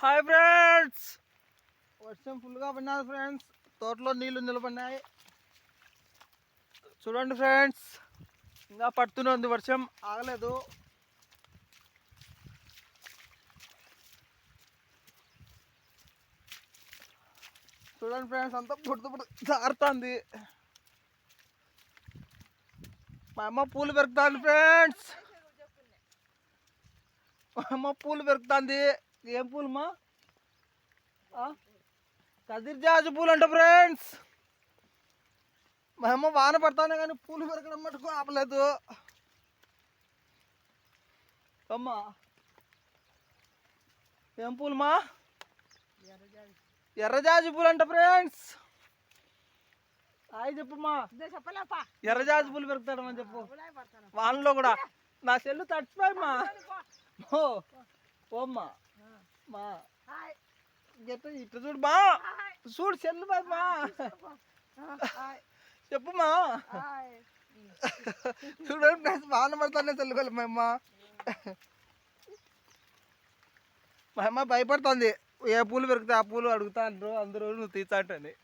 Hi friends, వర్షం ఫుల్గా పడినారు friends. తోటలో నీళ్లు నిలబడినాయి. చూడండి ఫ్రెండ్స్, ఇంకా పడుతూనే ఉంది, వర్షం ఆగలేదు. చూడండి ఫ్రెండ్స్, అంతా పుడుతూ జారుతుంది. మా అమ్మ పూలు పెరుగుతుంది ఫ్రెండ్స్. మా అమ్మ పూలు పెరుగుతుంది. ఏం పూలమ్మా? కదిర్జాజి పూలు అంట ఫ్రెండ్స్. మా అమ్మ వాన పడతానే కానీ పూలు పెరగడం మటుకు ఆపలేదు. అమ్మా ఏం పూలమ్మా? ఎర్రజాజి పూలు అంట ఫ్రెండ్స్. హాయ్ చెప్పమ్మా. ఎర్రజాజి పూలు పెరుగుతాడమని చెప్పు. వానలో కూడా నా సెల్లు తడిచిపోయమ్మా. ఓమ్మా మా ఇట్లా చూడు మా, చూడు సెల్లు మా చెప్పుమా. చూడండి వాన పడతానే సెల్లు మా అమ్మ భయపడుతుంది. ఏ పూలు పెరిగితే ఆ పూలు అడుగుతా అంటారు అందరూ, నువ్వు తీసాటని.